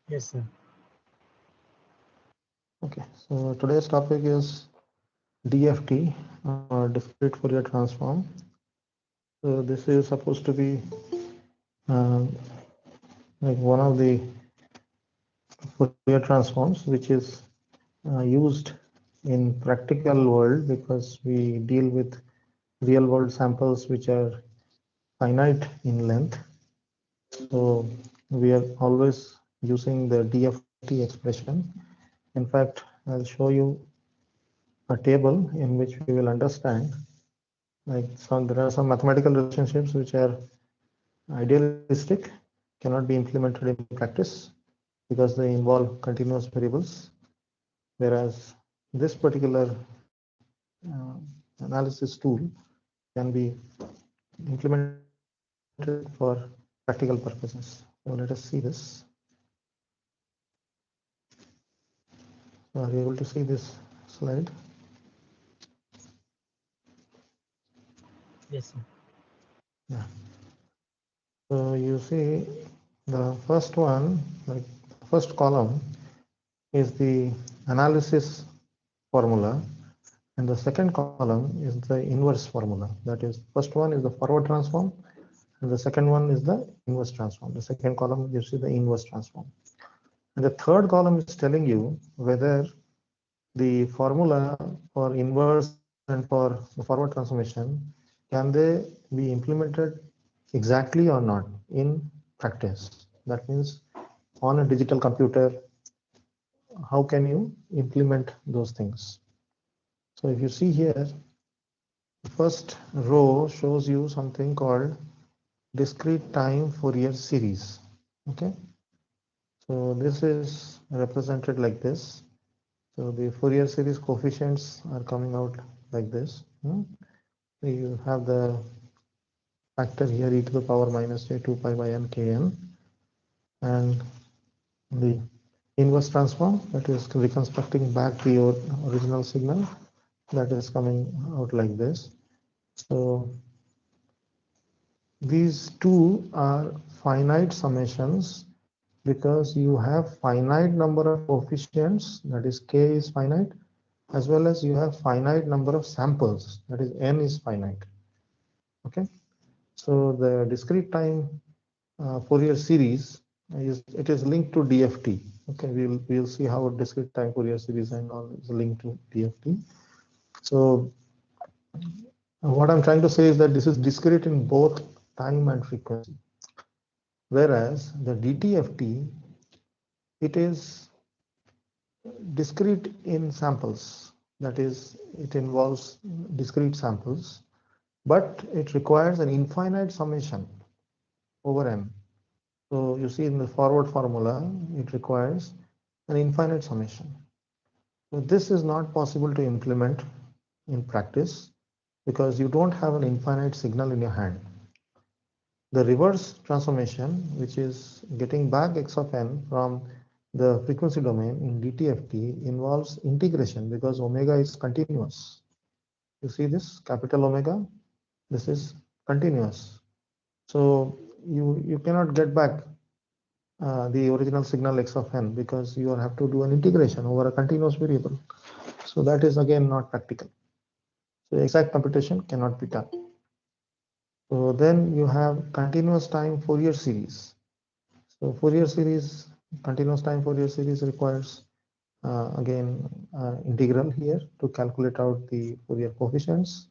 Yes, sir. Okay, so today's topic is DFT, discrete Fourier transform. So this is supposed to be uh, like one of the Fourier transforms which is used in practical world because we deal with real world samples which are finite in length. So we are always using the DFT expression. In fact, I'll show you a table in which we will understand like there are some mathematical relationships which are idealistic, cannot be implemented in practice because they involve continuous variables, whereas this particular uh, analysis tool can be implemented for practical purposes. So let us see this. So are you able to see this slide? Yes, sir. Yeah. So you see the first one, like first column is the analysis formula, and the second column is the inverse formula. That is, first one is the forward transform, and the second one is the inverse transform. The second column gives you the inverse transform. And the third column is telling you whether the formula for inverse and for the forward transformation, can they be implemented exactly or not in practice? That means on a digital computer, how can you implement those things? So if you see here, the first row shows you something called discrete time Fourier series. Okay, so this is represented like this. So the Fourier series coefficients are coming out like this. So you have the factor here e to the power minus j 2 pi by n kn, and the inverse transform, that is reconstructing back the original signal, that is coming out like this. So these two are finite summations because you have finite number of coefficients, that is k is finite, as well as you have finite number of samples, that is n is finite. Okay, so the discrete time Fourier series is linked to DFT. Okay, we'll see how discrete time Fourier series and all is linked to DFT. So what I'm trying to say is that this is discrete in both time and frequency, whereas the DTFT, it is discrete in samples. That is, it involves discrete samples, but it requires an infinite summation over n. So you see in the forward formula, it requires an infinite summation. So this is not possible to implement in practice because you don't have an infinite signal in your hand. The reverse transformation, which is getting back x of n from the frequency domain in DTFT, involves integration because omega is continuous. You see this capital omega, this is continuous. So you cannot get back the original signal x of n because you have to do an integration over a continuous variable. So that is again not practical. So exact computation cannot be done. So then you have continuous time Fourier series. So Fourier series, continuous time Fourier series requires again integral here to calculate out the Fourier coefficients.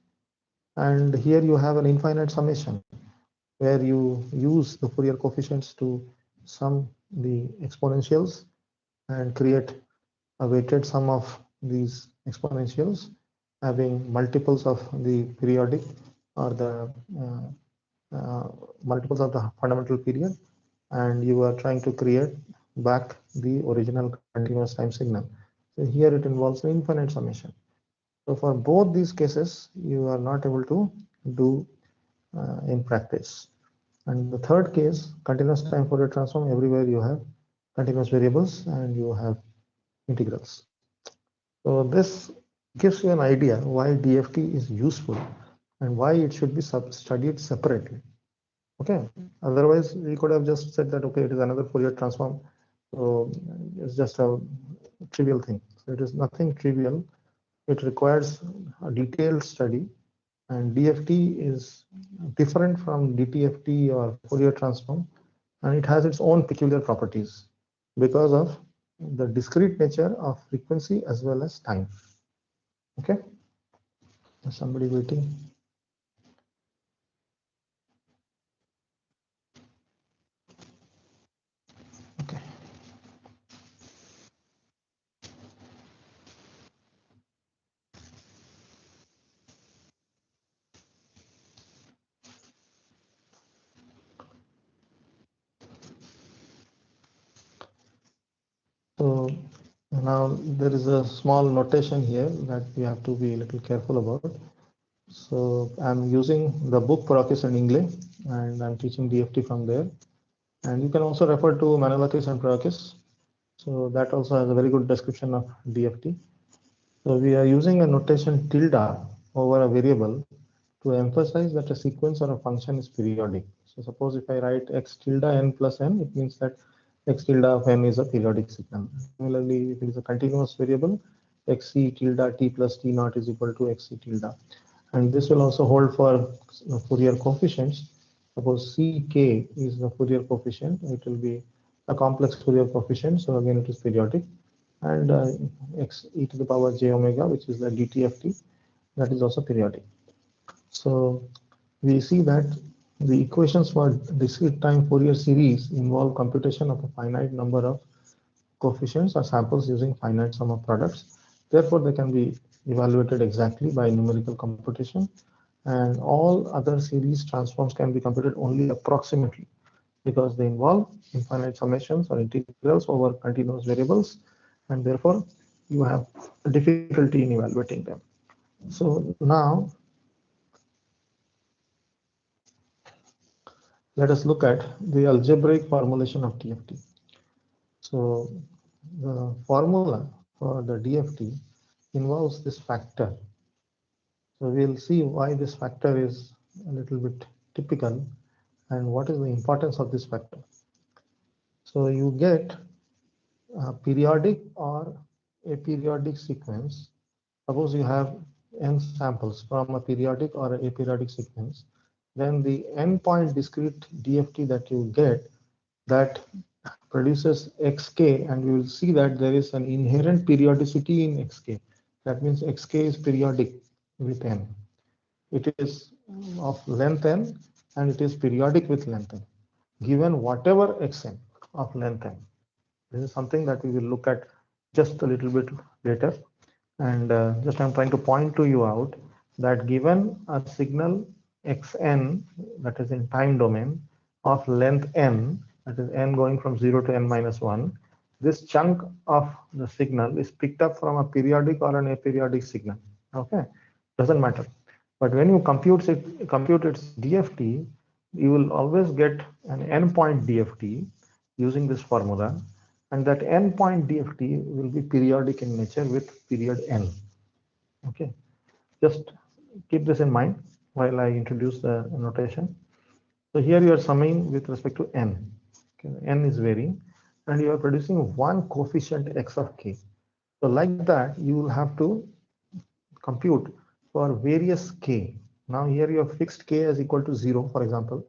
And here you have an infinite summation where you use the Fourier coefficients to sum the exponentials and create a weighted sum of these exponentials having multiples of the periodic or the multiples of the fundamental period, and you are trying to create back the original continuous time signal. So here it involves an infinite summation. So for both these cases, you are not able to do in practice. And the third case, continuous time Fourier transform, everywhere you have continuous variables and you have integrals. So this gives you an idea why DFT is useful and why it should be studied separately. Okay. Otherwise, we could have just said that okay, it is another Fourier transform. So it's just a trivial thing. So it is nothing trivial. It requires a detailed study, and DFT is different from DTFT or Fourier transform, and it has its own peculiar properties because of the discrete nature of frequency as well as time. Okay, is somebody waiting? Okay. So now there is a small notation here that we have to be a little careful about. So I'm using the book Porrakis and Ingle, and I'm teaching DFT from there. And you can also refer to Manolakis and Porrakis. So that also has a very good description of DFT. So we are using a notation tilde over a variable to emphasize that a sequence or a function is periodic. So suppose if I write x tilde n plus n, it means that x tilde of n is a periodic signal. Similarly, if it is a continuous variable, xc tilde t plus t naught is equal to xc tilde. And this will also hold for Fourier coefficients. Suppose ck is the Fourier coefficient, it will be a complex Fourier coefficient. So again, it is periodic. And x e to the power j omega, which is the DTFT, that is also periodic. So we see that the equations for discrete time Fourier series involve computation of a finite number of coefficients or samples using finite sum of products. Therefore, they can be evaluated exactly by numerical computation, and all other series transforms can be computed only approximately because they involve infinite summations or integrals over continuous variables, and therefore you have difficulty in evaluating them. So now let us look at the algebraic formulation of DFT. So the formula for the DFT involves this factor. So we'll see why this factor is a little bit typical and what is the importance of this factor. So you get a periodic or aperiodic sequence. Suppose you have n samples from a periodic or aperiodic sequence, then the n-point discrete DFT that you get, that produces xk, and you will see that there is an inherent periodicity in xk. That means xk is periodic with n. It is of length n and it is periodic with length n, given whatever xn of length n. This is something that we will look at just a little bit later. And just I'm trying to point to you out that given a signal xn, that is in time domain, of length n, that is n going from 0 to n minus 1, this chunk of the signal is picked up from a periodic or an aperiodic signal. Okay, doesn't matter. But when you compute its DFT, you will always get an n-point DFT using this formula, and that n-point DFT will be periodic in nature with period n. Okay, just keep this in mind while I introduce the notation. So here you are summing with respect to n. Okay, n is varying, and you are producing one coefficient x of k. So like that, you will have to compute for various k. Now here you have fixed k as equal to 0, for example.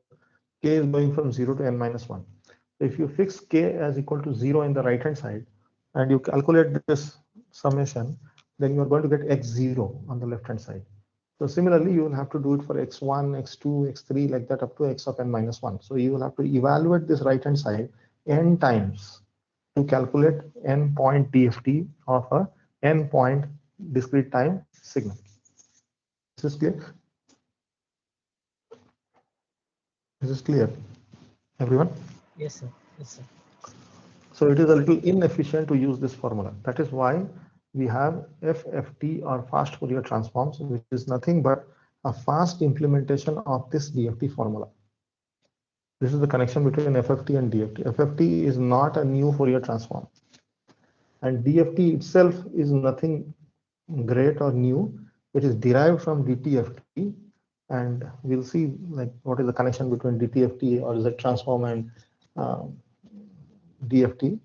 K is going from 0 to n minus 1. So if you fix k as equal to 0 in the right hand side and you calculate this summation, then you are going to get x0 on the left hand side. So similarly, you will have to do it for x1, x2, x3, like that up to x of n minus 1. So you will have to evaluate this right hand side n times to calculate n point DFT of a n point discrete time signal. Is this clear? Is this clear, everyone? Yes, sir. Yes, sir. So it is a little inefficient to use this formula. That is why we have FFT or fast Fourier transforms, which is nothing but a fast implementation of this DFT formula. This is the connection between FFT and DFT. FFT is not a new Fourier transform, and DFT itself is nothing great or new. It is derived from DTFT, and we'll see like what is the connection between DTFT or Z transform and DFT.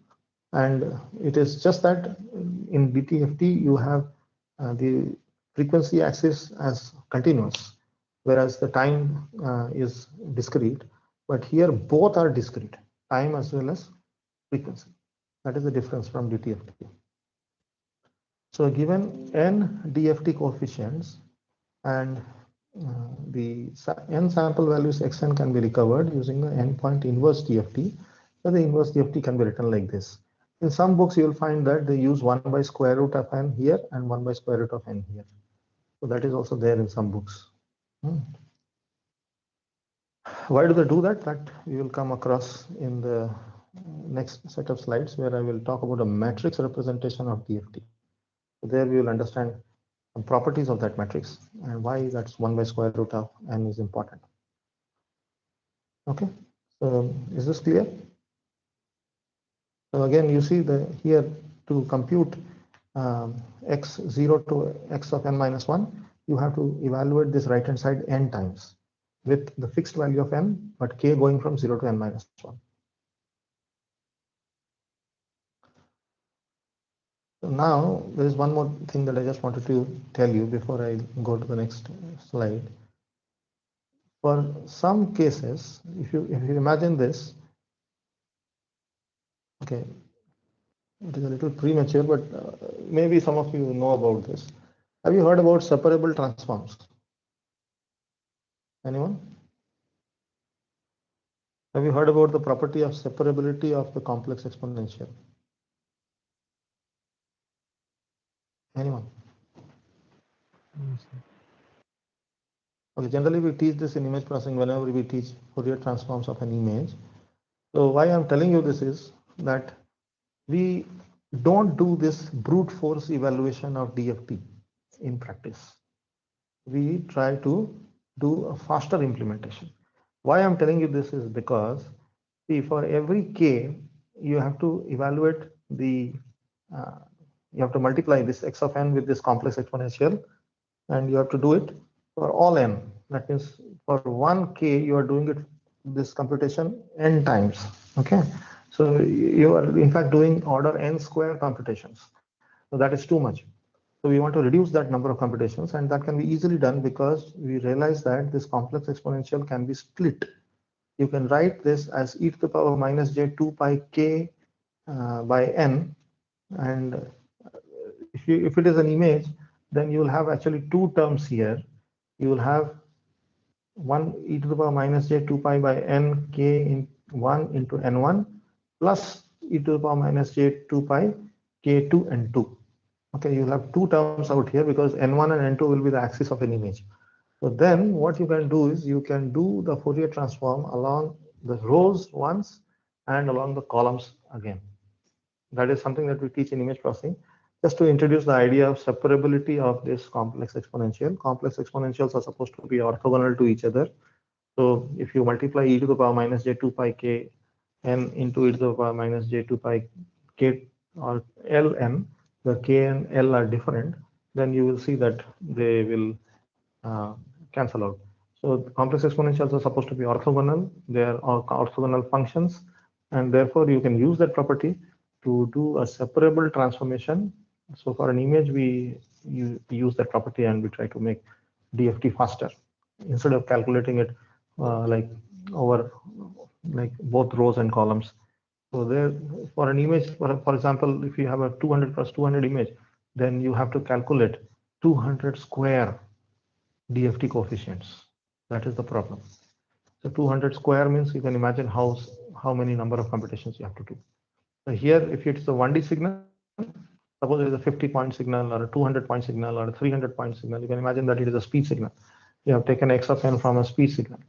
And it is just that in DTFT you have the frequency axis as continuous, whereas the time is discrete. But here both are discrete, time as well as frequency. That is the difference from DTFT. So given n DFT coefficients and the n sample values xn can be recovered using the n point inverse DFT. So the inverse DFT can be written like this. In some books, you will find that they use 1 by square root of n here and 1 by square root of n here. So that is also there in some books. Why do they do that? That we will come across in the next set of slides, where I will talk about a matrix representation of DFT. So there we will understand some properties of that matrix and why that's 1 by square root of n is important. Okay, so is this clear? So again, you see here to compute x0 to x of n minus 1, you have to evaluate this right hand side n times with the fixed value of n, but k going from 0 to n minus 1. So now there is one more thing that I just wanted to tell you before I go to the next slide. For some cases, if you imagine this, okay, it is a little premature, but maybe some of you know about this. Have you heard about separable transforms? Anyone? Have you heard about the property of separability of the complex exponential? Anyone? Okay, generally we teach this in image processing whenever we teach Fourier transforms of an image. So why I'm telling you this is that we don't do this brute force evaluation of DFT in practice. We try to do a faster implementation. Why I'm telling you this is because, see, for every k, you have to evaluate the, you have to multiply this x of n with this complex exponential, and you have to do it for all n. That means for 1k, you are doing it this computation n times. Okay, so you are in fact doing order n square computations. So that is too much. So we want to reduce that number of computations, and that can be easily done because we realize that this complex exponential can be split. You can write this as e to the power minus j 2 pi k by n, and if it is an image, then you will have actually two terms here. You will have 1 e to the power minus j 2 pi by n k in 1 into n1 plus e to the power minus j 2 pi k2 n2. Okay, you'll have two terms out here because n1 and n2 will be the axis of an image. So then what you can do is you can do the Fourier transform along the rows once and along the columns again. That is something that we teach in image processing, just to introduce the idea of separability of this complex exponential. Complex exponentials are supposed to be orthogonal to each other. So if you multiply e to the power minus j 2 pi k n into e to the power minus j 2 pi k or ln, the k and l are different, then you will see that they will cancel out. So complex exponentials are supposed to be orthogonal. They are orthogonal functions, and therefore you can use that property to do a separable transformation. So for an image, we use that property and we try to make DFT faster instead of calculating it like over like both rows and columns. So there, for an image, for example, if you have a 200 plus 200 image, then you have to calculate 200 square DFT coefficients. That is the problem. So 200 square means you can imagine how many number of computations you have to do. So here, if it's a 1D signal, suppose it is a 50-point signal or a 200-point signal or a 300-point signal, you can imagine that it is a speed signal. You have taken x of n from a speed signal.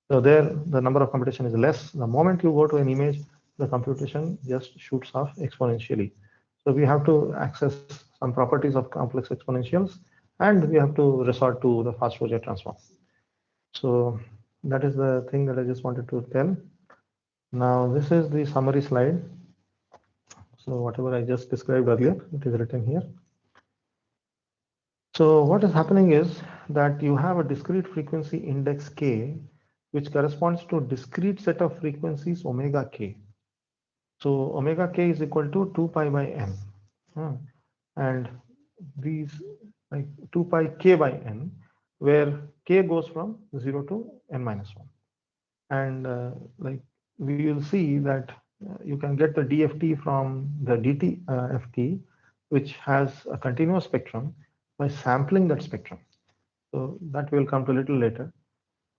So there, the number of computation is less. The moment you go to an image, the computation just shoots off exponentially. So we have to access some properties of complex exponentials, and we have to resort to the fast Fourier transform. So that is the thing that I just wanted to tell. Now this is the summary slide. So whatever I just described earlier, it is written here. So what is happening is that you have a discrete frequency index k, which corresponds to a discrete set of frequencies omega k. So omega k is equal to 2 pi by n. And these like 2 pi k by n, where k goes from 0 to n minus 1. And like we will see that you can get the DFT from the DTFT, which has a continuous spectrum, by sampling that spectrum. So that will come to a little later.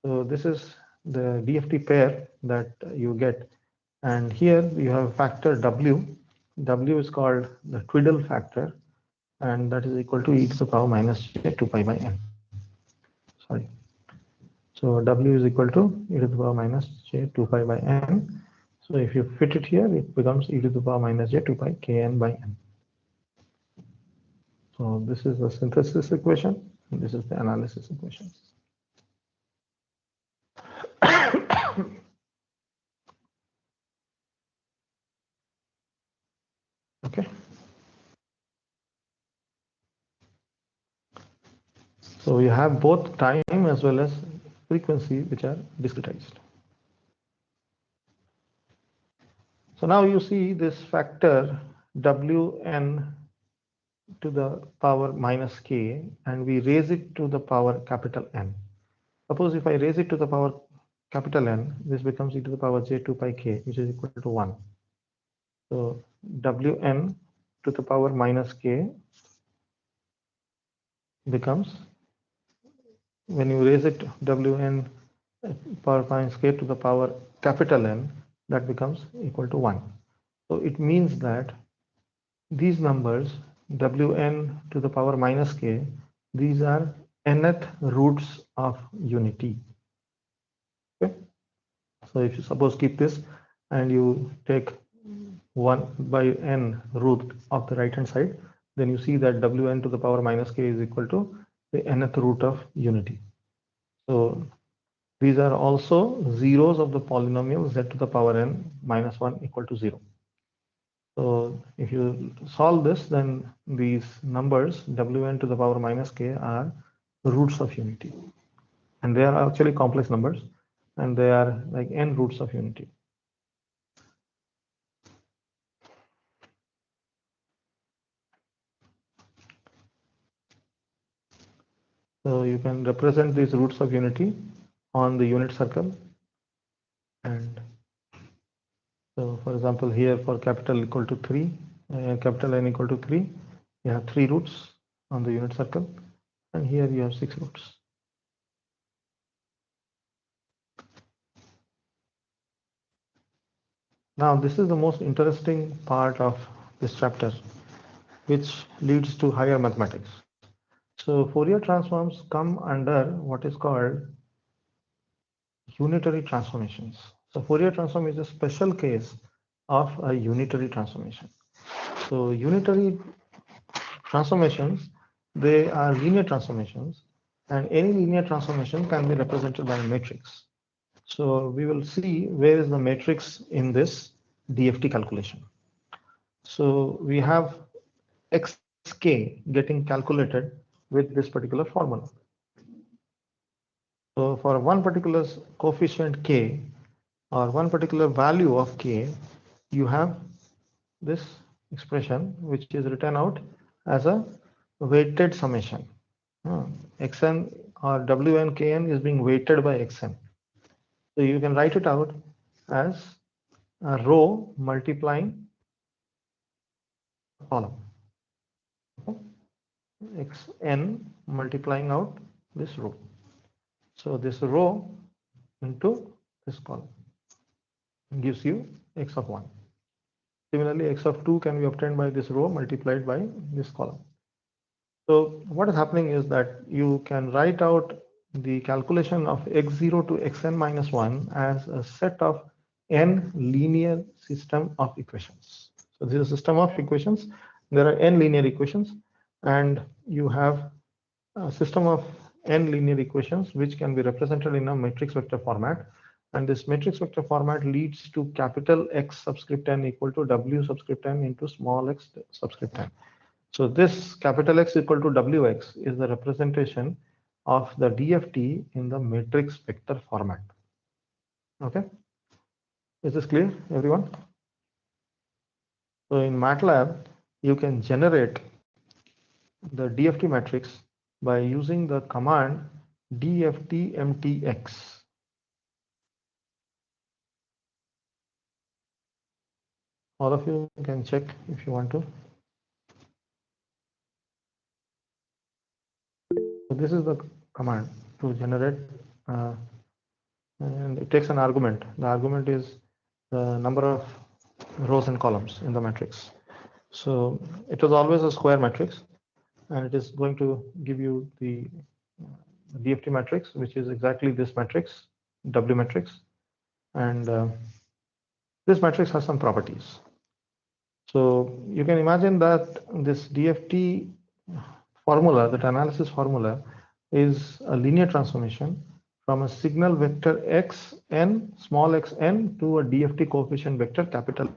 So this is the DFT pair that you get. And here you have factor W. W is called the twiddle factor, and that is equal to e to the power minus j 2 pi by n. Sorry. So W is equal to e to the power minus j 2 pi by n. So if you fit it here, it becomes e to the power minus j 2 pi kn by n. So this is the synthesis equation, and this is the analysis equation. Okay. So you have both time as well as frequency, which are discretized. So now you see this factor Wn to the power minus k, and we raise it to the power capital N. Suppose if I raise it to the power capital N, this becomes e to the power j 2 pi k, which is equal to 1. So Wn to the power minus k becomes, when you raise it Wn power minus k to the power capital N, that becomes equal to 1. So it means that these numbers Wn to the power minus k, these are nth roots of unity. Okay. So if you suppose keep this and you take 1 by n root of the right hand side, then you see that Wn to the power minus k is equal to the nth root of unity. So these are also zeros of the polynomial z to the power n minus 1 equal to 0. So if you solve this, then these numbers Wn to the power minus k are roots of unity. And they are actually complex numbers, and they are like n roots of unity. So you can represent these roots of unity on the unit circle. And so for example, here for capital equal to 3, capital N equal to 3, you have 3 roots on the unit circle, and here you have 6 roots. Now this is the most interesting part of this chapter, which leads to higher mathematics. So Fourier transforms come under what is called unitary transformations. So Fourier transform is a special case of a unitary transformation. So unitary transformations, they are linear transformations, and any linear transformation can be represented by a matrix. So we will see where is the matrix in this DFT calculation. So we have xk getting calculated with this particular formula. So for one particular coefficient k, or one particular value of k, you have this expression which is written out as a weighted summation. Xn or Wn kn is being weighted by xn. So you can write it out as a row multiplying column. Xn multiplying out this row. So this row into this column gives you x of 1. Similarly, x of 2 can be obtained by this row multiplied by this column. So what is happening is that you can write out the calculation of x0 to xn minus 1 as a set of n linear system of equations. So this is a system of equations. There are n linear equations, and you have a system of n linear equations which can be represented in a matrix vector format. And this matrix vector format leads to capital X subscript n equal to W subscript n into small x subscript n. So this capital X equal to Wx is the representation of the DFT in the matrix vector format. Okay, is this clear, everyone? So in MATLAB, you can generate the DFT matrix by using the command dftmtx. All of you can check if you want to. So this is the command to generate, and it takes an argument. The argument is the number of rows and columns in the matrix. So it was always a square matrix, and it is going to give you the DFT matrix, which is exactly this matrix, W matrix, and this matrix has some properties. So you can imagine that this DFT formula, that analysis formula, is a linear transformation from a signal vector x n, small x n, to a DFT coefficient vector capital.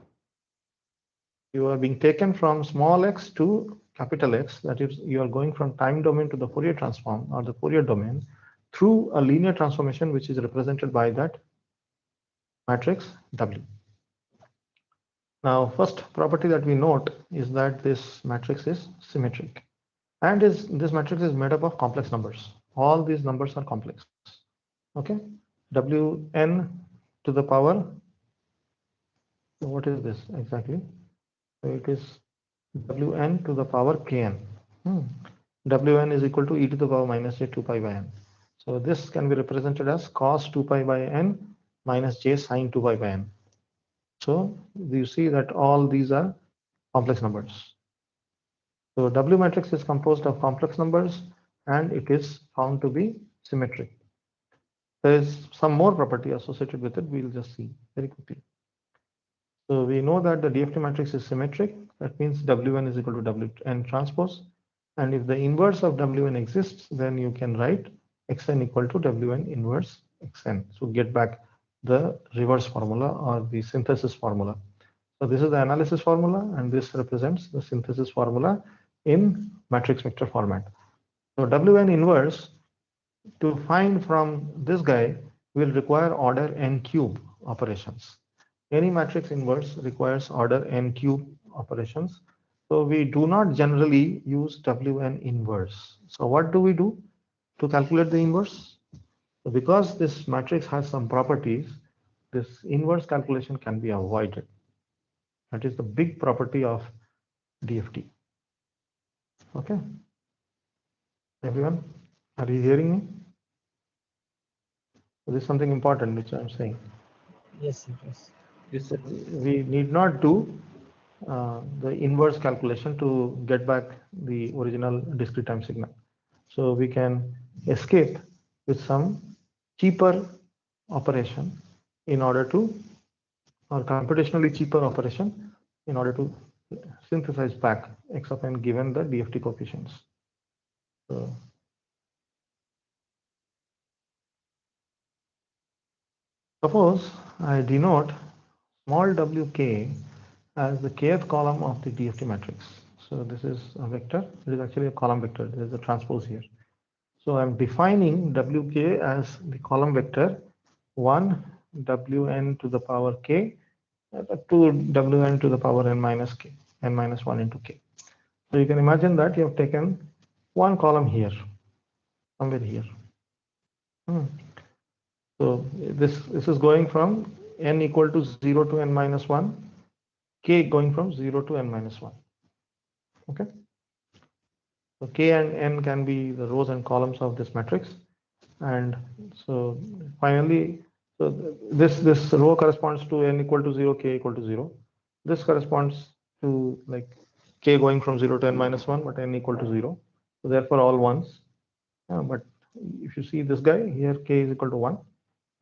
You are being taken from small x to capital X, that is, you are going from time domain to the Fourier transform or the Fourier domain through a linear transformation, which is represented by that matrix W. Now, first property that we note is that this matrix is symmetric, and this matrix is made up of complex numbers. All these numbers are complex. Okay, Wn to the power. So what is this exactly? So it is Wn to the power kn. Wn is equal to e to the power minus j 2 pi by n. So this can be represented as cos 2 pi by n minus j sine 2 pi by n. So you see that all these are complex numbers. So W matrix is composed of complex numbers, and it is found to be symmetric. There is some more property associated with it. We'll just see very quickly. So we know that the DFT matrix is symmetric. That means Wn is equal to Wn transpose. And if the inverse of Wn exists, then you can write Xn equal to Wn inverse Xn. So get back the reverse formula or the synthesis formula. So this is the analysis formula, and this represents the synthesis formula in matrix vector format. So Wn inverse, to find from this guy, will require order n cube operations. Any matrix inverse requires order n cube operations. So we do not generally use Wn inverse. So what do we do to calculate the inverse? So because this matrix has some properties, this inverse calculation can be avoided. That is the big property of DFT. Okay, everyone, are you hearing me? This is something important which I'm saying. Yes, yes. Yes, sir. We need not do the inverse calculation to get back the original discrete time signal. So we can escape with some cheaper operation in order to, or computationally cheaper operation in order to synthesize back x of n given the DFT coefficients. So suppose I denote small wk as the kth column of the DFT matrix. So this is a vector. It is actually a column vector. There is a transpose here. So I'm defining wk as the column vector 1 wn to the power k to wn to the power n minus k, n minus 1 into k. So you can imagine that you have taken one column here, somewhere here. So this is going from n equal to 0 to n minus 1, k going from 0 to n minus 1. Okay. So k and n can be the rows and columns of this matrix. And so finally, so this row corresponds to n equal to 0, k equal to 0. This corresponds to like k going from 0 to n minus 1, but n equal to 0. So therefore all ones. But if you see this guy here, k is equal to 1,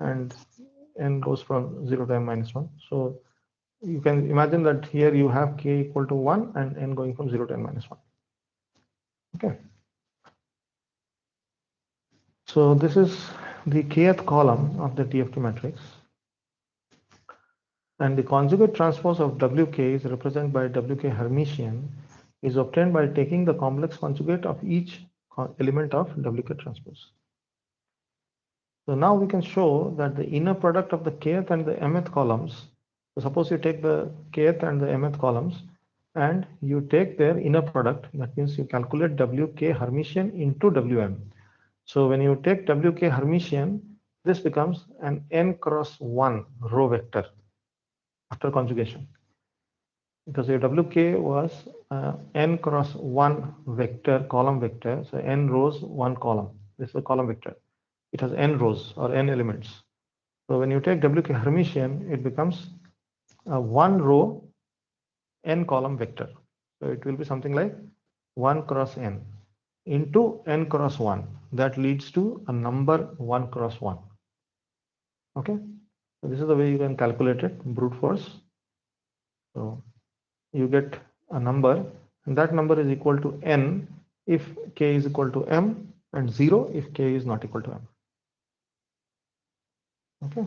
and n goes from 0 to n minus 1. So you can imagine that here you have k equal to 1 and n going from 0 to n minus 1. Okay. So this is the kth column of the DFT matrix. And the conjugate transpose of Wk is represented by Wk Hermitian, is obtained by taking the complex conjugate of each element of Wk transpose. So now we can show that the inner product of the kth and the mth columns. So suppose you take the kth and the mth columns, and you take their inner product. That means you calculate WK Hermitian into WM. So when you take WK Hermitian, this becomes an n cross 1 row vector after conjugation, because your WK was n cross 1 vector, column vector. So n rows, 1 column. This is a column vector. It has n rows or n elements. So when you take WK Hermitian, it becomes a 1 row n column vector. So it will be something like 1 cross n into n cross 1. That leads to a number 1 cross 1. Okay, so this is the way you can calculate it, brute force. So you get a number, and that number is equal to n if k is equal to m, and 0 if k is not equal to m. Okay,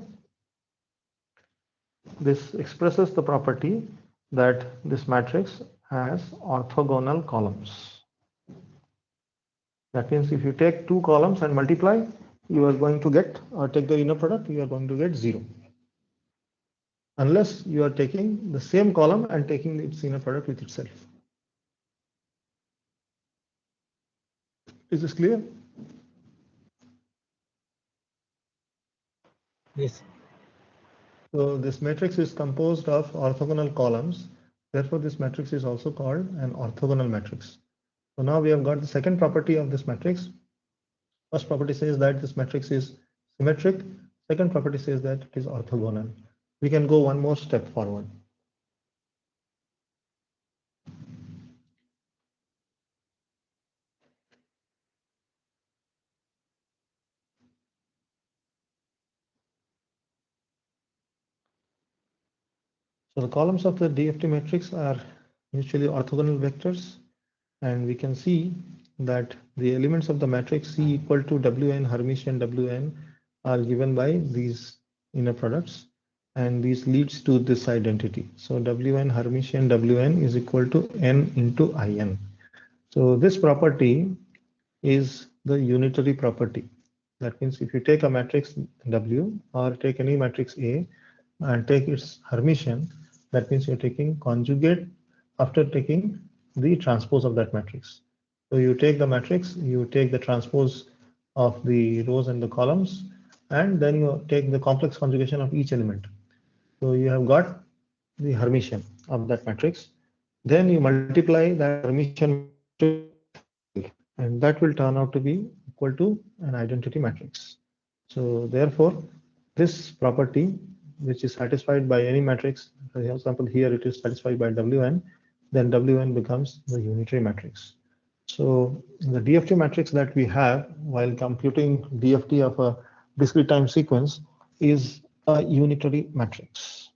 this expresses the property that this matrix has orthogonal columns. That means if you take 2 columns and multiply, you are going to get, or take the inner product, you are going to get 0. Unless you are taking the same column and taking its inner product with itself. Is this clear? Yes. So this matrix is composed of orthogonal columns. Therefore, this matrix is also called an orthogonal matrix. So now we have got the second property of this matrix. First property says that this matrix is symmetric. Second property says that it is orthogonal. We can go one more step forward. So the columns of the DFT matrix are usually orthogonal vectors, and we can see that the elements of the matrix C equal to Wn Hermitian Wn are given by these inner products, and this leads to this identity. So Wn Hermitian Wn is equal to n into In. So this property is the unitary property. That means if you take a matrix W or take any matrix A and take its Hermitian, that means you're taking conjugate after taking the transpose of that matrix. So you take the matrix, you take the transpose of the rows and the columns, and then you take the complex conjugation of each element. So you have got the Hermitian of that matrix. Then you multiply that Hermitian and that will turn out to be equal to an identity matrix. So therefore, this property, which is satisfied by any matrix, for example, here it is satisfied by Wn, then Wn becomes the unitary matrix. So the DFT matrix that we have while computing DFT of a discrete time sequence is a unitary matrix.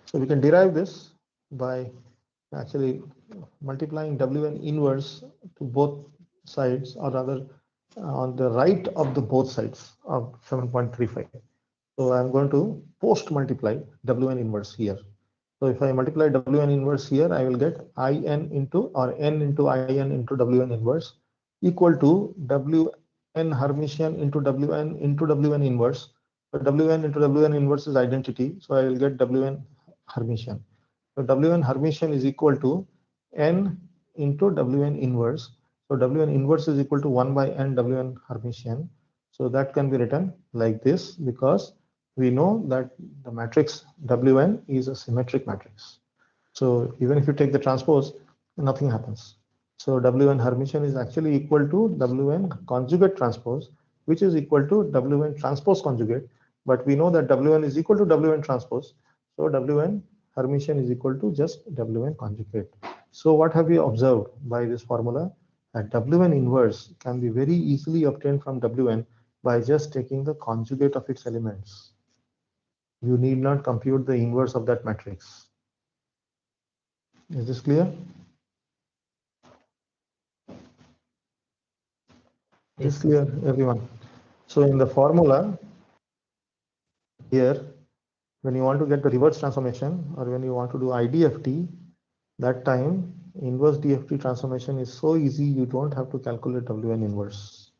So we can derive this by actually multiplying Wn inverse to both sides, or rather on the right of the both sides of 7.35. So I'm going to post multiply Wn inverse here. So if I multiply Wn inverse here, I will get In into, or n into In into Wn inverse equal to Wn Hermitian into Wn inverse. So Wn into Wn inverse is identity, so I will get Wn Hermitian. So Wn Hermitian is equal to n into Wn inverse. So Wn inverse is equal to 1 by n Wn Hermitian. So that can be written like this, because we know that the matrix Wn is a symmetric matrix. So even if you take the transpose, nothing happens. So Wn Hermitian is actually equal to Wn conjugate transpose, which is equal to Wn transpose conjugate. But we know that Wn is equal to Wn transpose. So Wn Hermitian is equal to just Wn conjugate. So what have we observed by this formula? That Wn inverse can be very easily obtained from Wn by just taking the conjugate of its elements. You need not compute the inverse of that matrix. Is this clear? Is this clear, everyone? So in the formula here, when you want to get the reverse transformation, or when you want to do IDFT, that time inverse DFT transformation is so easy, you don't have to calculate Wn inverse.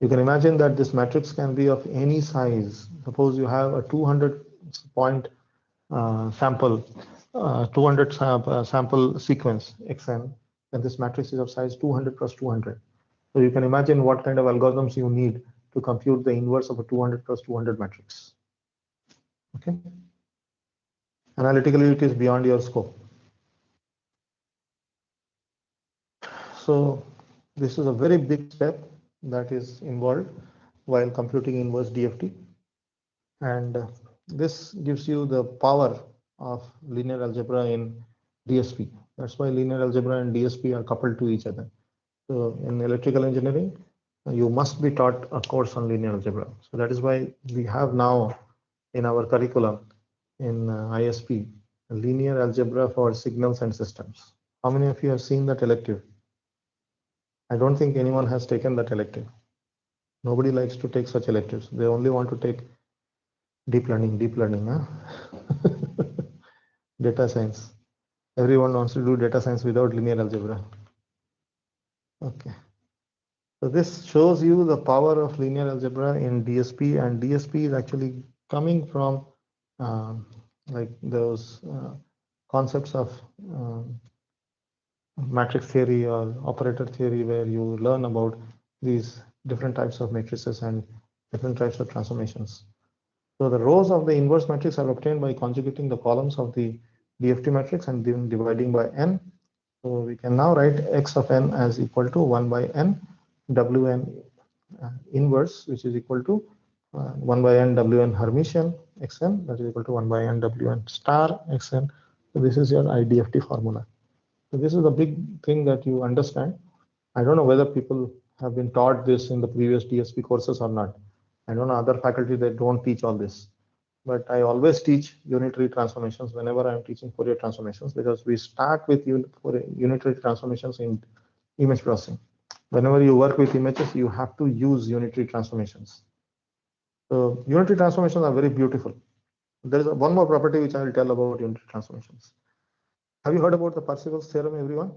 You can imagine that this matrix can be of any size. Suppose you have a 200 point sample, 200 sample sequence xn, and this matrix is of size 200 plus 200. So you can imagine what kind of algorithms you need to compute the inverse of a 200 plus 200 matrix. Okay. Analytically, it is beyond your scope. So this is a very big step that is involved while computing inverse DFT. And this gives you the power of linear algebra in DSP. That's why linear algebra and DSP are coupled to each other. So in electrical engineering, you must be taught a course on linear algebra. So that is why we have now in our curriculum in ISP, linear algebra for signals and systems. How many of you have seen that elective? I don't think anyone has taken that elective. Nobody likes to take such electives. They only want to take deep learning, huh? Data science. Everyone wants to do data science without linear algebra. Okay. So this shows you the power of linear algebra in DSP, and DSP is actually coming from like those concepts of matrix theory or operator theory, where you learn about these different types of matrices and different types of transformations. So the rows of the inverse matrix are obtained by conjugating the columns of the DFT matrix and then dividing by n. So we can now write x of n as equal to 1 by n wn inverse, which is equal to 1 by n wn Hermitian xn, that is equal to 1 by n wn star xn. So this is your IDFT formula. So this is the big thing that you understand. I don't know whether people have been taught this in the previous DSP courses or not. I don't know other faculty that don't teach all this. But I always teach unitary transformations whenever I'm teaching Fourier transformations, because we start with unitary transformations in image processing. Whenever you work with images, you have to use unitary transformations. So unitary transformations are very beautiful. There is one more property which I will tell about unitary transformations. Have you heard about the Parseval's theorem, everyone?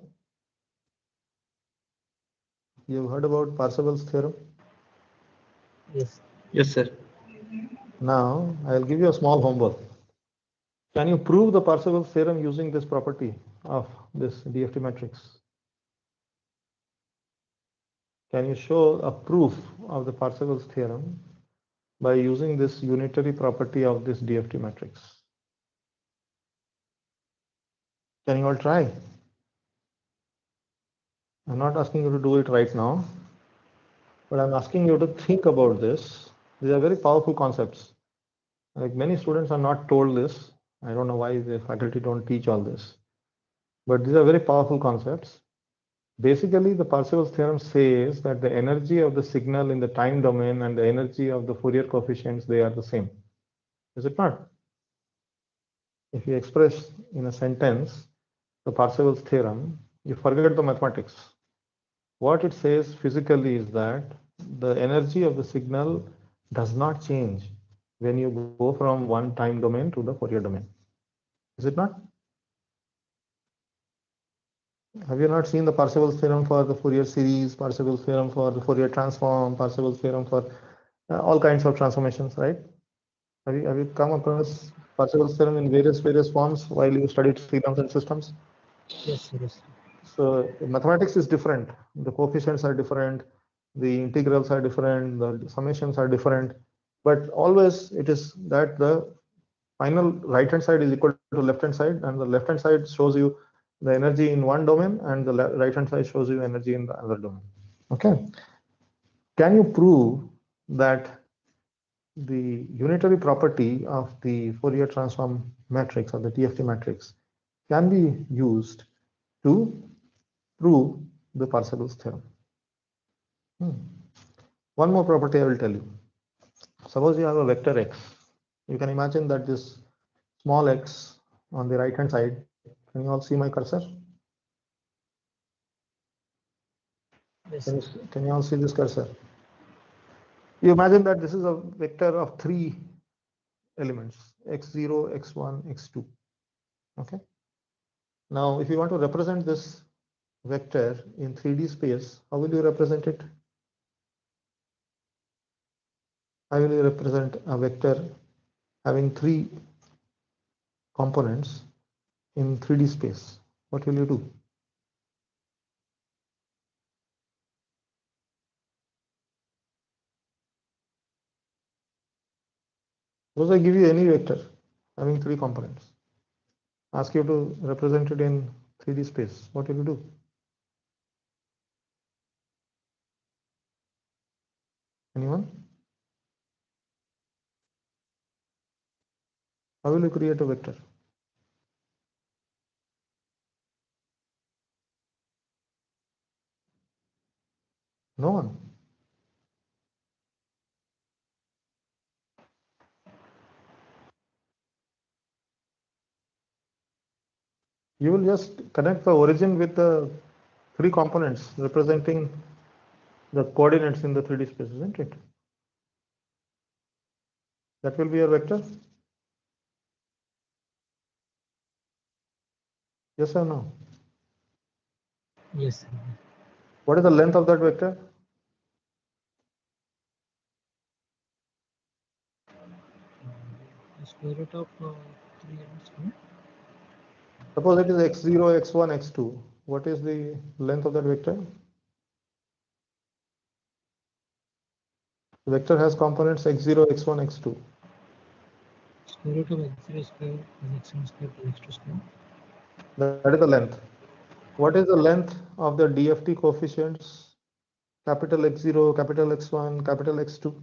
You've heard about Parseval's theorem? Yes. Yes, sir. Now, I'll give you a small homework. Can you prove the Parseval's theorem using this property of this DFT matrix? Can you show a proof of the Parseval's theorem by using this unitary property of this DFT matrix? Can you all try? I'm not asking you to do it right now, but I'm asking you to think about this. These are very powerful concepts. Like, many students are not told this. I don't know why the faculty don't teach all this, but these are very powerful concepts. Basically, the Parseval's theorem says that the energy of the signal in the time domain and the energy of the Fourier coefficients, they are the same. Is it not? If you express in a sentence the Parseval's theorem, you forget the mathematics. What it says physically is that the energy of the signal does not change when you go from one time domain to the Fourier domain. Is it not? Have you not seen the Parseval's theorem for the Fourier series, Parseval's theorem for the Fourier transform, Parseval's theorem for all kinds of transformations, right? Have you come across Parseval's theorem in various forms while you studied signals and systems? Yes, yes. So mathematics is different. The coefficients are different. The integrals are different. The summations are different. But always it is that the final right-hand side is equal to left-hand side, and the left-hand side shows you the energy in one domain, and the right-hand side shows you energy in the other domain. Okay. Can you prove that the unitary property of the Fourier transform matrix or the DFT matrix can be used to prove the Parseval's theorem? One more property I will tell you. Suppose you have a vector x. You can imagine that this small x on the right hand side, can you all see my cursor? Yes. Can you all see this cursor? You imagine that this is a vector of 3 elements, x0, x1, x2. Okay. Now, if you want to represent this vector in 3D space, how will you represent it? I will represent a vector having 3 components in 3D space. What will you do? Suppose I give you any vector having 3 components, ask you to represent it in 3D space. What will you do? Anyone? How will you create a vector? No one. You will just connect the origin with the 3 components representing the coordinates in the 3D space, isn't it? That will be your vector. Yes or no? Yes, sir. What is the length of that vector? The square root of 3 elements. Suppose it is x0, x1, x2. What is the length of that vector? The vector has components x0, x1, x2. Square root of x0 square plus x1 square plus x2 square. That is the length. What is the length of the DFT coefficients? Capital X0, capital X1, capital X2.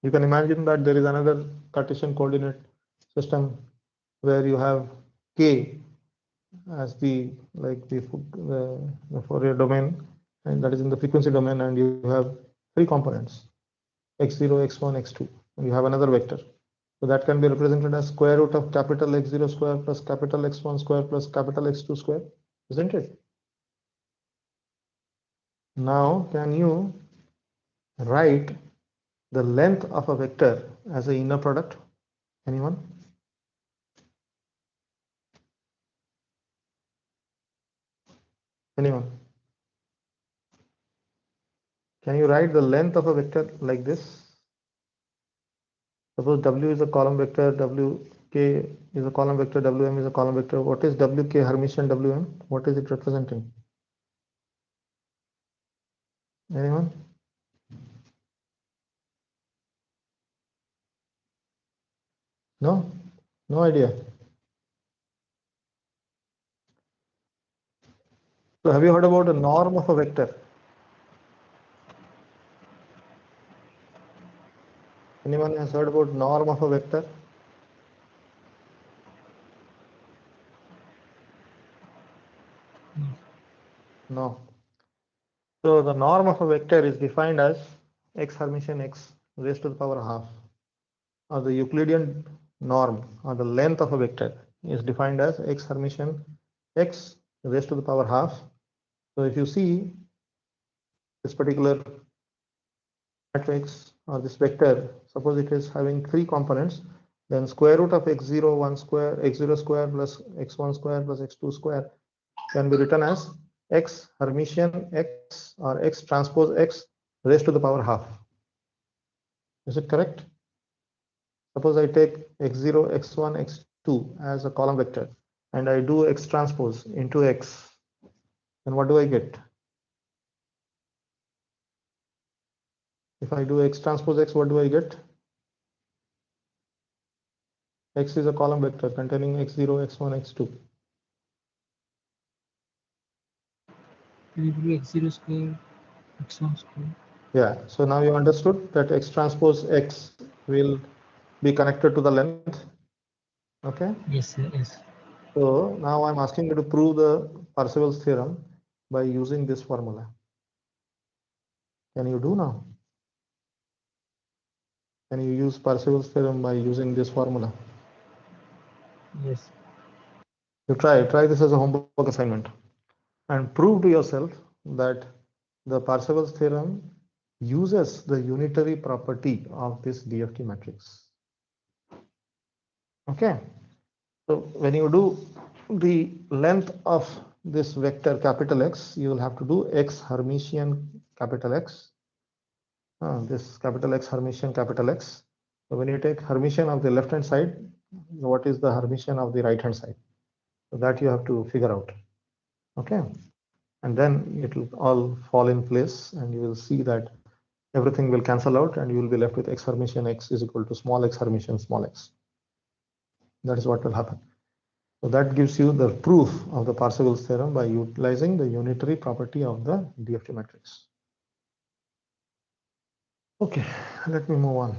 You can imagine that there is another Cartesian coordinate system where you have K as the Fourier domain, and that is in the frequency domain, and you have 3 components, x0, x1, x2, and you have another vector. So that can be represented as square root of capital X0 square plus capital X1 square plus capital X2 square, isn't it? Now, can you write the length of a vector as an inner product? Anyone? Anyone? Can you write the length of a vector like this? Suppose W is a column vector, WK is a column vector, WM is a column vector. What is WK Hermitian WM? What is it representing? Anyone? No? No idea. So have you heard about a norm of a vector? Anyone has heard about norm of a vector? No. So the norm of a vector is defined as x Hermitian x raised to the power half, or the Euclidean norm, or the length of a vector is defined as x Hermitian x raised to the power half. So if you see this particular matrix or this vector, suppose it is having 3 components, then square root of x0 1 square, x0 square plus x1 square plus x2 square can be written as x Hermitian x or x transpose x raised to the power half. Is it correct? Suppose I take x0, x1, x2 as a column vector and I do x transpose into x, then what do I get? If I do x transpose x, what do I get? X is a column vector containing x0, x1, x2. Can you do x0 square, x1 square? Yeah, so now you understood that x transpose x will be connected to the length. Okay. Yes, sir. Yes. So now I'm asking you to prove the Parseval's theorem by using this formula. Can you do now? Can you use Parseval's theorem by using this formula? Yes. You try this as a homework assignment and prove to yourself that the Parseval's theorem uses the unitary property of this DFT matrix. Okay. So when you do the length of this vector capital X, you will have to do x Hermitian capital X this capital X Hermitian capital X. So when you take Hermitian of the left hand side, what is the Hermitian of the right hand side? So that you have to figure out. Okay, and then it will all fall in place, and you will see that everything will cancel out, and you will be left with X Hermitian X is equal to small x Hermitian small x. That is what will happen. So that gives you the proof of the Parseval's theorem by utilizing the unitary property of the DFT matrix. Okay, let me move on.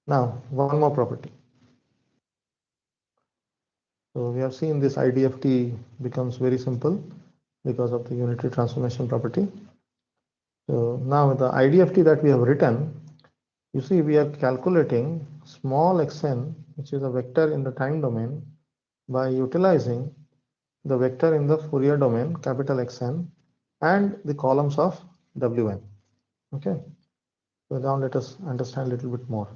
Now, one more property. So we have seen this IDFT becomes very simple because of the unitary transformation property. So now the IDFT that we have written, you see we are calculating small xn, which is a vector in the time domain, by utilizing the vector in the Fourier domain, capital Xn, and the columns of Wn. Okay, so now let us understand a little bit more.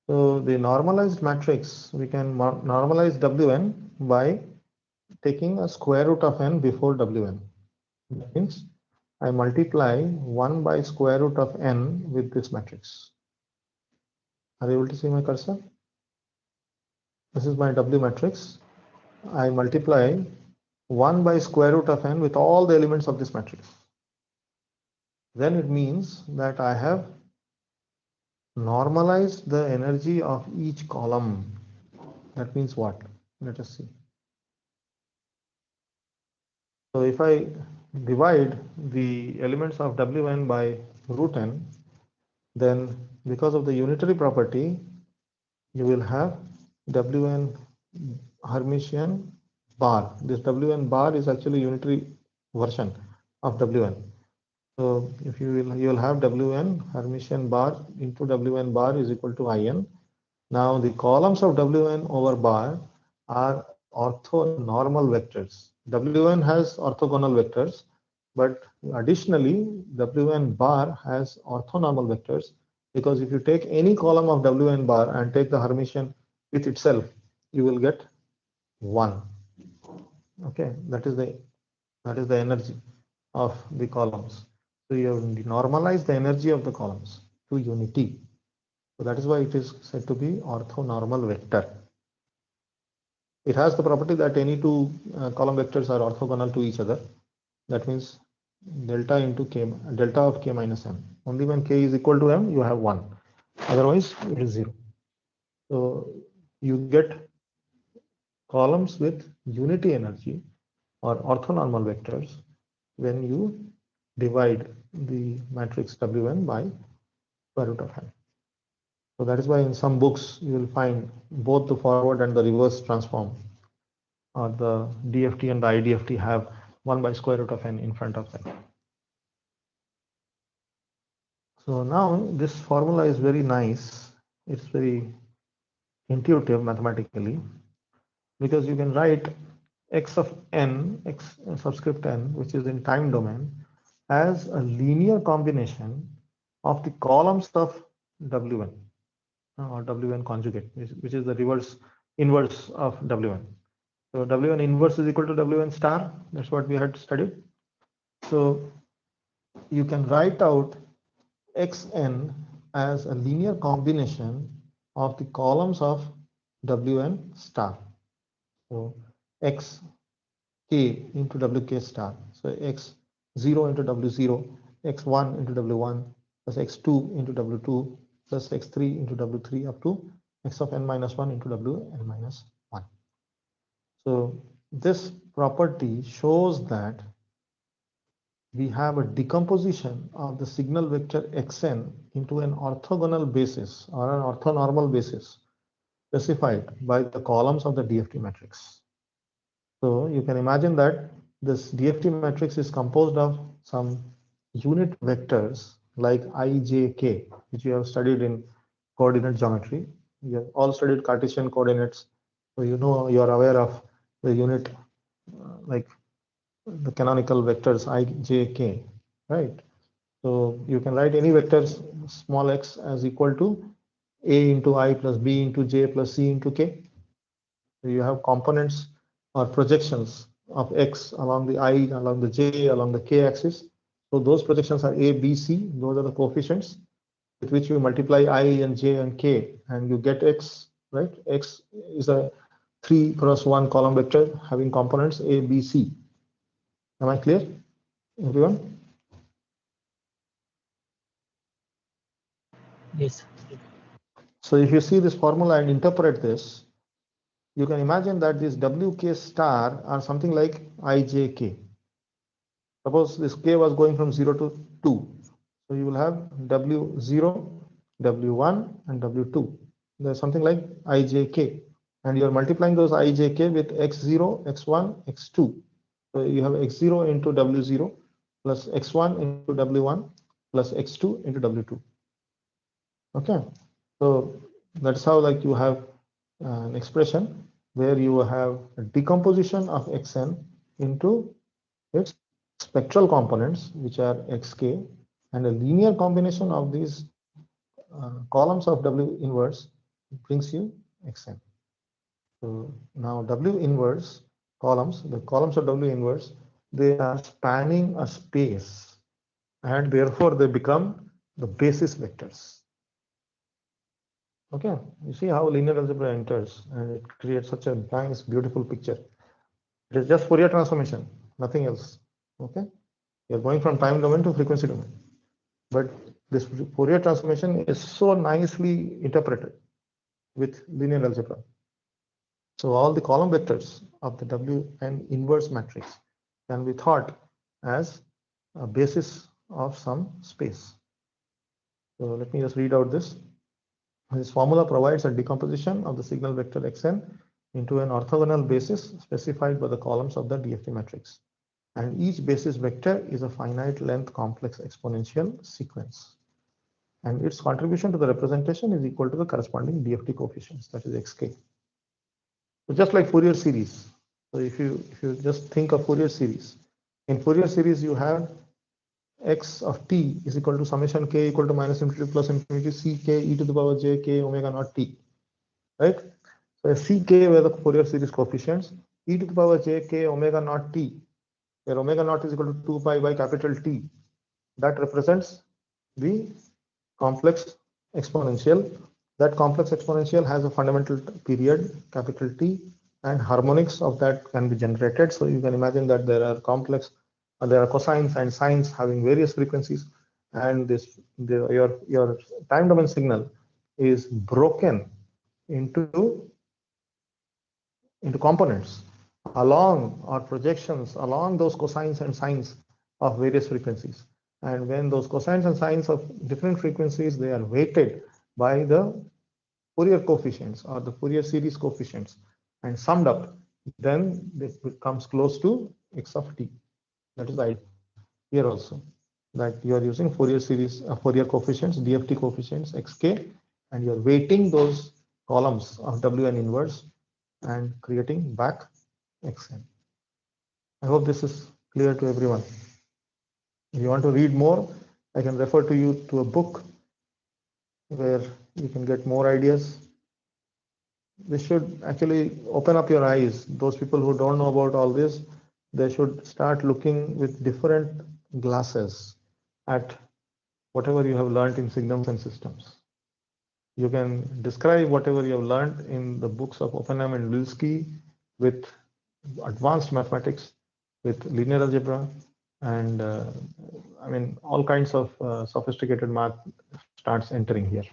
So the normalized matrix, we can normalize Wn by taking a square root of n before Wn. That means I multiply 1 by square root of n with this matrix. Are you able to see my cursor? This is my W matrix. I multiply 1 by square root of n with all the elements of this matrix. Then it means that I have normalized the energy of each column. That means what? Let us see. So if I divide the elements of Wn by root n, then because of the unitary property, you will have Wn Hermitian bar. This Wn bar is actually unitary version of Wn. So if you will have Wn Hermitian bar into Wn bar is equal to In. Now the columns of Wn over bar are orthonormal vectors. Wn has orthogonal vectors, but additionally Wn bar has orthonormal vectors, because if you take any column of Wn bar and take the Hermitian with itself, you will get 1. Okay, that is the energy of the columns. So you have normalized the energy of the columns to unity. So that is why it is said to be orthonormal vector. It has the property that any two column vectors are orthogonal to each other. That means delta of k minus m. Only when k is equal to m, you have 1. Otherwise, it is 0. So you get columns with unity energy or orthonormal vectors when you divide the matrix Wn by square root of n. So that is why in some books you will find both the forward and the reverse transform, or the DFT and the IDFT have 1 by square root of n in front of them. So now this formula is very nice. It's very intuitive mathematically, because you can write x of n, x subscript n, which is in time domain, as a linear combination of the columns of Wn or Wn conjugate, which is the inverse of Wn. So Wn inverse is equal to Wn star. That's what we had studied. So you can write out xn as a linear combination of the columns of Wn star. So x k into Wk star. So x0 into W0, x1 into W1, plus x2 into W2, plus x3 into W3 up to x of n minus 1 into Wn minus 1. So this property shows that we have a decomposition of the signal vector xn into an orthogonal basis or an orthonormal basis specified by the columns of the DFT matrix. So you can imagine that this DFT matrix is composed of some unit vectors like I, J, K, which you have studied in coordinate geometry. You have all studied Cartesian coordinates, so you know, you are aware of the unit like the canonical vectors I, J, K, right? So you can write any vectors small x as equal to A into I plus B into J plus C into K. So you have components or projections of x along the I, along the j, along the k axis. So those projections are a, b, c. Those are the coefficients with which you multiply I and j and k, and you get x, right? X is a 3 cross 1 column vector having components a, b, c. Am I clear, everyone? Yes. So if you see this formula and interpret this, you can imagine that this wk star are something like ijk. Suppose this k was going from 0 to 2. So you will have W0, W1, and W2. There's something like ijk. And you're multiplying those ijk with x0, x1, x2. So you have x0 into W0 plus x1 into W1 plus x2 into W2. Okay. So that's how like you have an expression where you have a decomposition of xn into its spectral components, which are xk, and a linear combination of these columns of W inverse brings you xn. So now W inverse columns, the columns of W inverse, they are spanning a space, and therefore they become the basis vectors. Okay, you see how linear algebra enters, and it creates such a nice, beautiful picture. It is just Fourier transformation, nothing else. Okay, you're going from time domain to frequency domain. But this Fourier transformation is so nicely interpreted with linear algebra. So all the column vectors of the Wn inverse matrix can be thought as a basis of some space. So let me just read out this. This formula provides a decomposition of the signal vector xn into an orthogonal basis specified by the columns of the DFT matrix. And each basis vector is a finite length complex exponential sequence. And its contribution to the representation is equal to the corresponding DFT coefficients, that is xk. So just like Fourier series. So if you just think of Fourier series, in Fourier series you have x of t is equal to summation k equal to minus infinity plus infinity ck e to the power j k omega naught t, right? So ck were the Fourier series coefficients, e to the power j k omega naught t, where omega naught is equal to 2 pi by capital T. That represents the complex exponential. That complex exponential has a fundamental period, capital T, and harmonics of that can be generated. So you can imagine that there are there are cosines and sines having various frequencies, and your time domain signal is broken into components along or projections along those cosines and sines of various frequencies. And when those cosines and sines of different frequencies, they are weighted by the Fourier coefficients or the Fourier series coefficients and summed up, then it comes close to x of t. That is the idea here also, that you are using Fourier series, Fourier coefficients, DFT coefficients, xk, and you're weighting those columns of Wn inverse and creating back xn. I hope this is clear to everyone. If you want to read more, I can refer to you to a book where you can get more ideas. This should actually open up your eyes. Those people who don't know about all this, they should start looking with different glasses at whatever you have learned in signals and systems. You can describe whatever you have learned in the books of Oppenheim and Bilski with advanced mathematics, with linear algebra, and I mean, all kinds of sophisticated math starts entering here.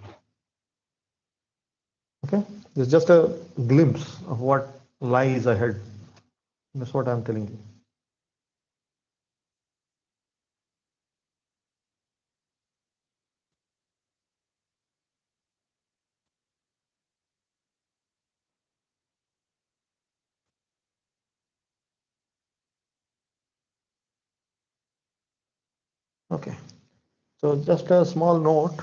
Okay, this is just a glimpse of what lies ahead. That's what I'm telling you. Okay, so just a small note.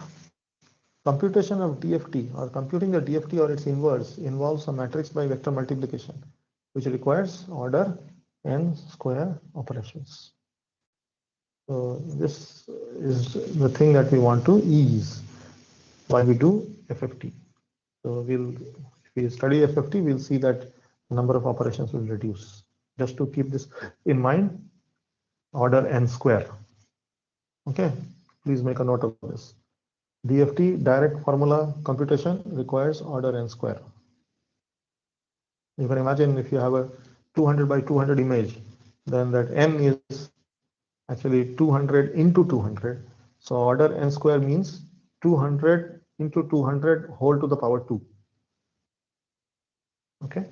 Computation of DFT or computing the DFT or its inverse involves a matrix by vector multiplication, which requires order n square operations. So this is the thing that we want to ease while we do FFT. So if we study FFT, we'll see that the number of operations will reduce just to keep this in mind, order n square. Okay, please make a note of this. DFT, direct formula computation, requires order n square. You can imagine if you have a 200 by 200 image, then that n is actually 200 into 200. So order n square means 200 into 200 whole to the power 2. Okay.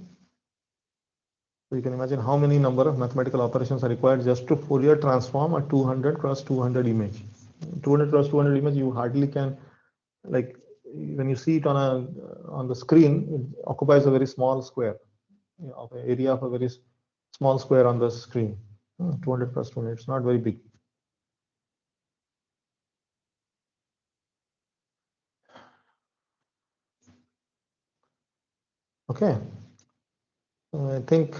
So you can imagine how many number of mathematical operations are required just to Fourier transform a 200 cross 200 image. 200 cross 200 image, you hardly can, like when you see it on the screen, it occupies a very small square, of an area of a very small square on the screen. 200 cross 200, it's not very big. Okay, I think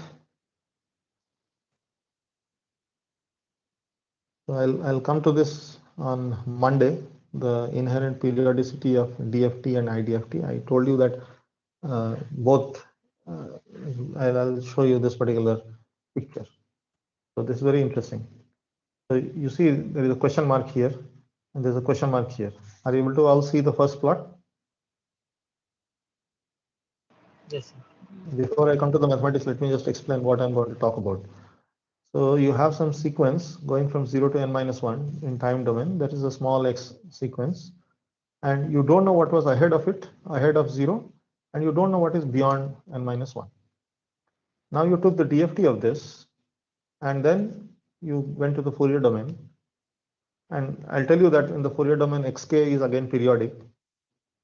I'll come to this on Monday, the inherent periodicity of DFT and IDFT. I told you that both, I'll show you this particular picture. So this is very interesting. So you see there is a question mark here and there's a question mark here. Are you able to all see the first plot? Yes, sir. Before I come to the mathematics, let me just explain what I'm going to talk about. So you have some sequence going from 0 to n minus 1 in time domain. That is a small x sequence. And you don't know what was ahead of it, ahead of 0, and you don't know what is beyond n minus 1. Now you took the DFT of this, and then you went to the Fourier domain. And I'll tell you that in the Fourier domain, xk is again periodic.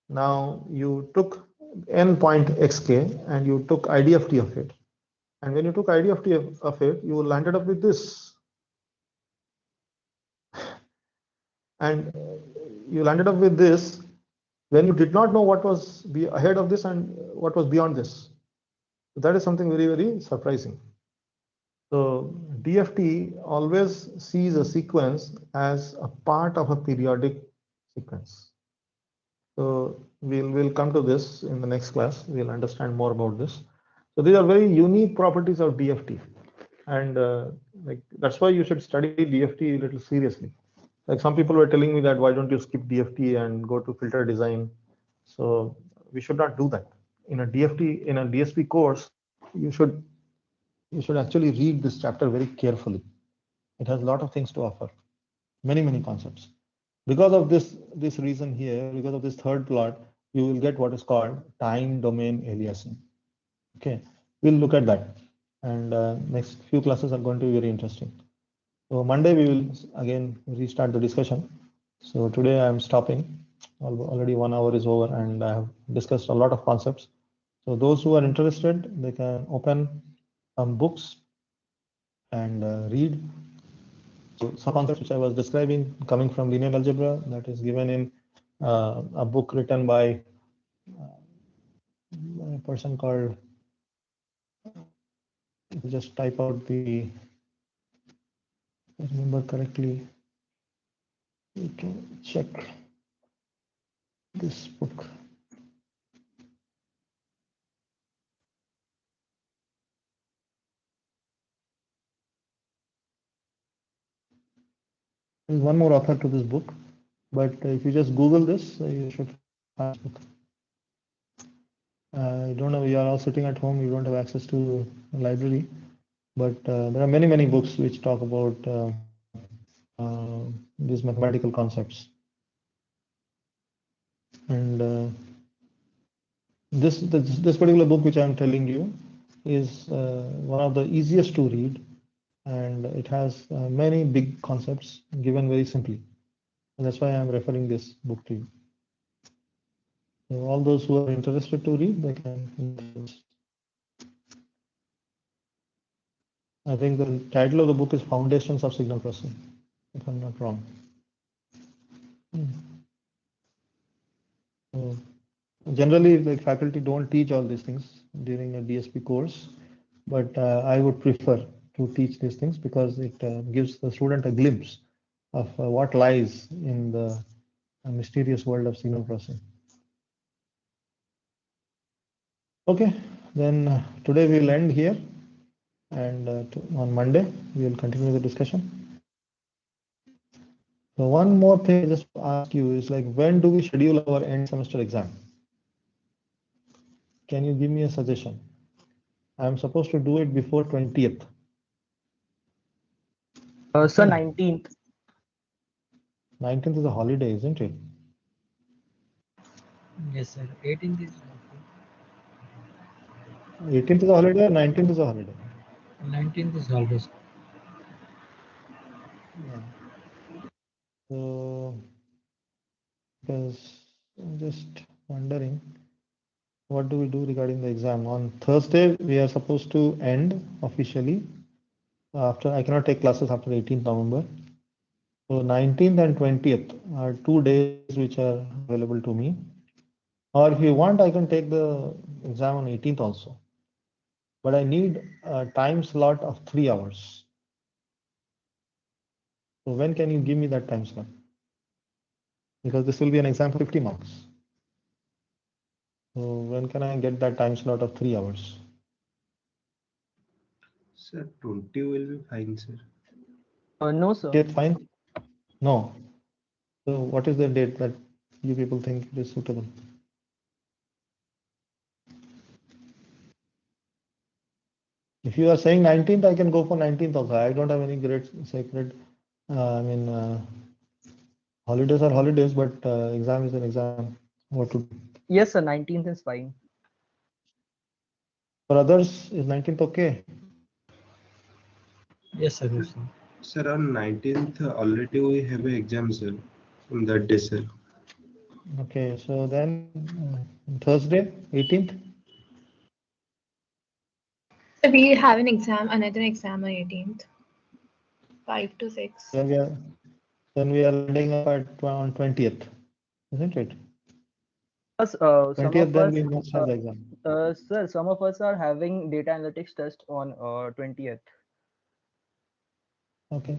Now you took n point xk and you took IDFT of it. And when you took IDFT of it, you landed up with this. And you landed up with this when you did not know what was ahead of this and what was beyond this. That is something very, very surprising. So DFT always sees a sequence as a part of a periodic sequence. So we'll come to this in the next class. We'll understand more about this. So these are very unique properties of DFT, and like that's why you should study DFT a little seriously. Like some people were telling me that why don't you skip DFT and go to filter design? So we should not do that. In a DFT, in a DSP course, you should actually read this chapter very carefully. It has a lot of things to offer, many concepts. Because of this reason here, because of this third plot, you will get what is called time domain aliasing. Okay, we'll look at that, and next few classes are going to be very interesting. So Monday we will again restart the discussion. So today I am stopping. Already 1 hour is over, and I have discussed a lot of concepts. So those who are interested, they can open some books and read. So some concepts which I was describing coming from linear algebra, that is given in a book written by a person called, if you just type out the, if I remember correctly, you can check this book. There's one more author to this book, but if you just Google this, you should find this book. I don't know, you are all sitting at home, you don't have access to a library, but there are many books which talk about these mathematical concepts. And this particular book which I am telling you is one of the easiest to read, and it has many big concepts given very simply. And that's why I am referring this book to you. So all those who are interested to read, they can. I think the title of the book is Foundations of Signal Processing, if I'm not wrong. So generally, like faculty don't teach all these things during a DSP course, but I would prefer to teach these things because it gives the student a glimpse of what lies in the mysterious world of signal processing. Okay, then today we'll end here. and on Monday we will continue the discussion. So one more thing I just ask you is like, when do we schedule our end semester exam? Can you give me a suggestion? I'm supposed to do it before 20th. Sir, Okay. 19th. 19th is a holiday, isn't it? Yes, sir. 18th is 18th is a holiday or 19th is a holiday? 19th is holidays. Yeah. So, because I'm just wondering, what do we do regarding the exam? On Thursday, we are supposed to end officially. After I cannot take classes after 18th November. So 19th and 20th are 2 days which are available to me. Or if you want, I can take the exam on 18th also. But I need a time slot of 3 hours. So when can you give me that time slot? Because this will be an exam for 50 marks. So when can I get that time slot of 3 hours? Sir, 20 will be fine, sir. No, sir. Okay, fine. No. So what is the date that you people think is suitable? If you are saying 19th, I can go for 19th also. I don't have any great sacred, holidays are holidays, but exam is an exam. What to do? Yes, sir, 19th is fine. For others, is 19th okay? Yes, sir. Yes, sir. Sir, on 19th already we have an exam, sir. On that day, sir. Okay, so then Thursday, 18th? We have an exam, another exam on 18th, 5 to 6. Then we are ending up on 20th, isn't it? Plus, some 20th, of then us, we must have the exam. sir, some of us are having data analytics test on 20th. Okay.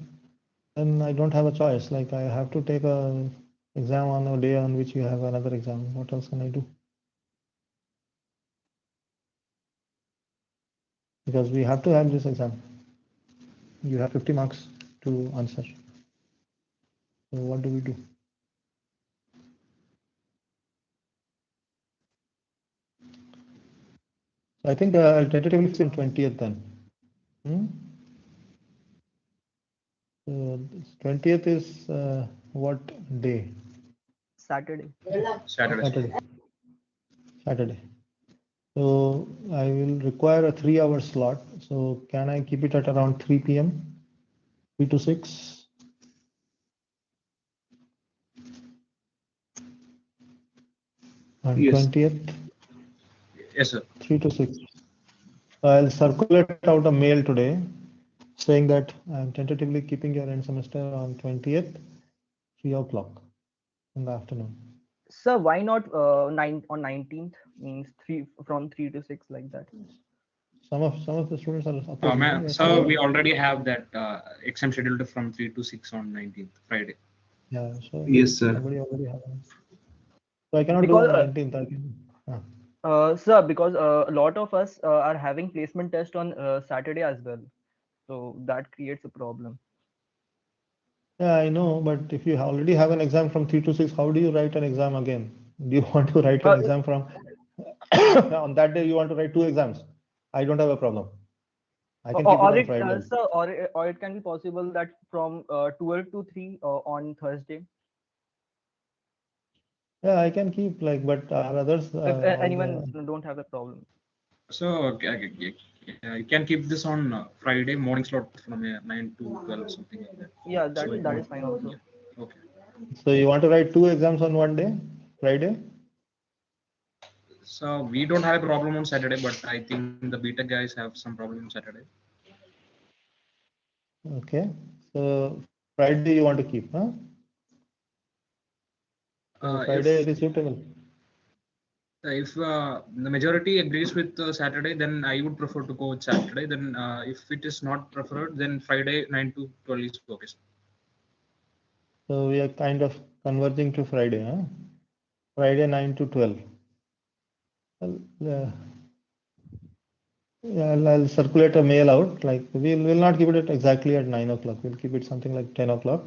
Then I don't have a choice. Like I have to take a exam on a day on which you have another exam. What else can I do? Because we have to have this exam. You have 50 marks to answer. So what do we do? I think I'll tentatively fix in 20th then. 20th is what day? Saturday. Saturday. Saturday. So I will require a 3-hour slot. So can I keep it at around 3 p.m.? 3 to 6? On Yes. 20th? Yes, sir. 3 to 6. I'll circulate out a mail today saying that I'm tentatively keeping your end semester on 20th, 3 o'clock in the afternoon. Sir, why not 19th? Means from 3 to 6 like that. Some of the students are opposing. Yes, So we already have that exam scheduled from 3 to 6 on 19th, Friday. Yeah, so Yes, sir. somebody already have it. So I cannot Because, do on 19th. I can, sir, because a lot of us are having placement test on Saturday as well. So that creates a problem. yeah, I know, but if you already have an exam from 3 to 6, how do you write an exam again? Do you want to write an exam from on that day? You want to write 2 exams? I don't have a problem. I can keep it on Friday. Sir, or it can be possible that from 12 to 3 on Thursday. Yeah, I can keep like, but others. If anyone don't have a problem. So you can keep this on Friday morning slot from 9 to 12 something like that. Yeah, that is fine also. Okay. So you want to write 2 exams on one day, Friday? So we don't have a problem on Saturday, but I think the beta guys have some problem on Saturday. Okay. So Friday you want to keep, huh? So Friday it is suitable. If the majority agrees with Saturday, then I would prefer to go with Saturday. Then if it is not preferred, then Friday 9 to 12 is okay. So we are kind of converging to Friday, huh? Friday 9 to 12. Well, Yeah, I'll circulate a mail out. Like we'll not keep it at exactly at 9 o'clock. We'll keep it something like 10 o'clock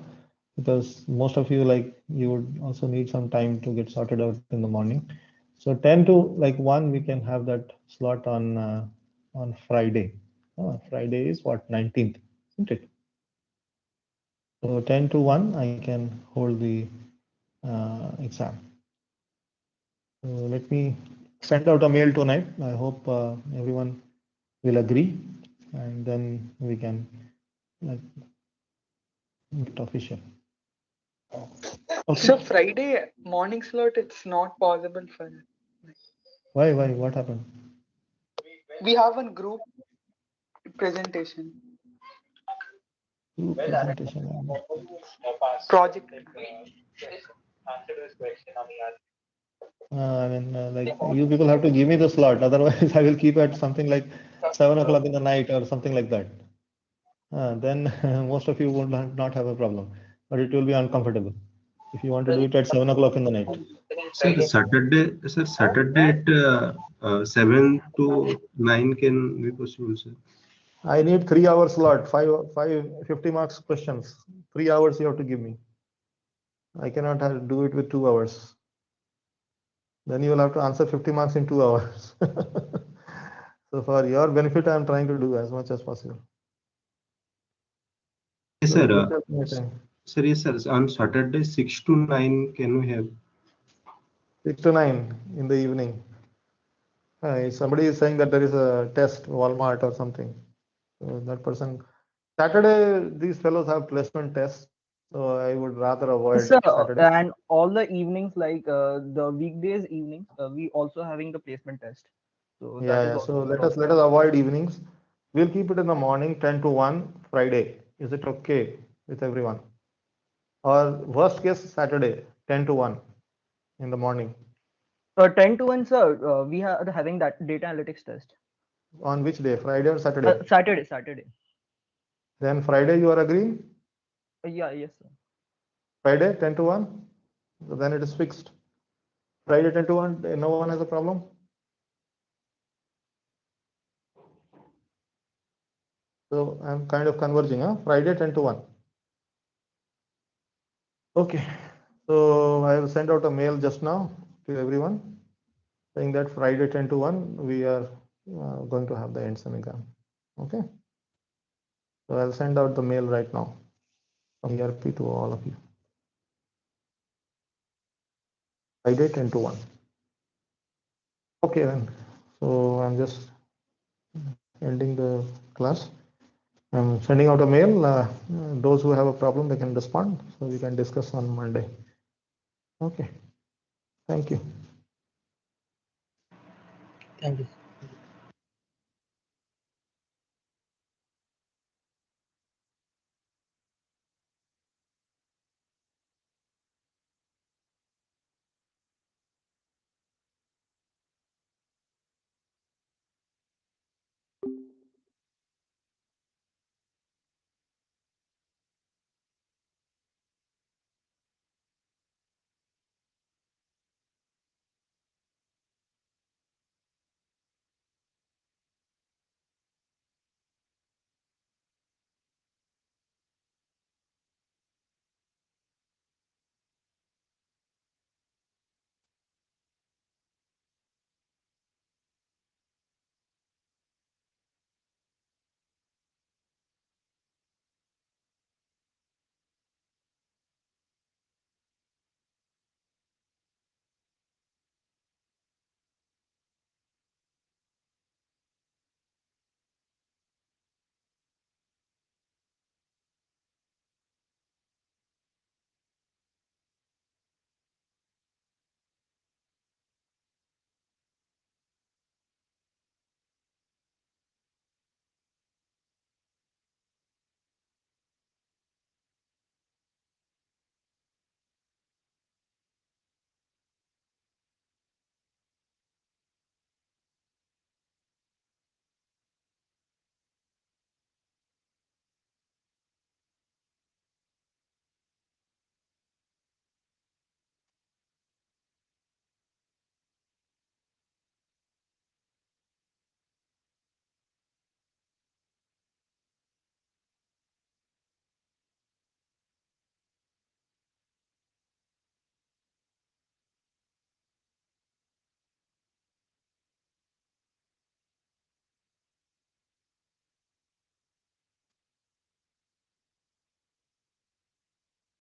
because most of you like you would also need some time to get sorted out in the morning. So 10 to like 1, we can have that slot on Friday. Friday is what, 19th, isn't it? So 10 to 1, I can hold the exam. So let me send out a mail tonight. I hope everyone will agree, and then we can like make it official. Okay. So Friday morning slot, it's not possible for us. Why? What happened? We have one group presentation Group presentation. project. I mean, like you people have to give me the slot. Otherwise, I will keep at something like 7 o'clock in the night or something like that. Then most of you would not have a problem, but it will be uncomfortable if you want to do it at 7 o'clock in the night. Sir, Saturday at 7 to 9 can be possible, sir. I need 3 hours slot, 50 marks questions. 3 hours you have to give me. I cannot do it with 2 hours. Then you will have to answer 50 marks in 2 hours. So for your benefit, I am trying to do as much as possible. Yes, So sir. look at my time. Sir, yes, sir. On Saturday, 6 to 9, can we have? 6 to 9 in the evening. Somebody is saying that there is a test, Walmart or something. So that person, Saturday, these fellows have placement tests. So I would rather avoid Sir, Saturday. and all the evenings, like the weekdays evenings, we also having the placement test. So that Yeah, is yeah. also So let not us avoid evenings. We'll keep it in the morning, 10 to 1 Friday. Is it okay with everyone? Or worst case, Saturday, 10 to 1 in the morning. 10 to 1, sir. We are having that data analytics test. On which day? Friday or Saturday? Saturday. Then Friday you are agreeing? Yeah, yes, sir. Friday 10 to 1? So then it is fixed. Friday 10 to 1, no one has a problem? So I'm kind of converging, huh? Friday 10 to 1. Okay. So I will send out a mail just now to everyone saying that Friday 10 to 1, we are going to have the end sem exam. Okay. So I'll send out the mail right now from ERP to all of you. Friday 10 to 1. Okay then. So I'm just ending the class. I'm sending out a mail. Those who have a problem, they can respond. So we can discuss on Monday. Okay. Thank you. Thank you.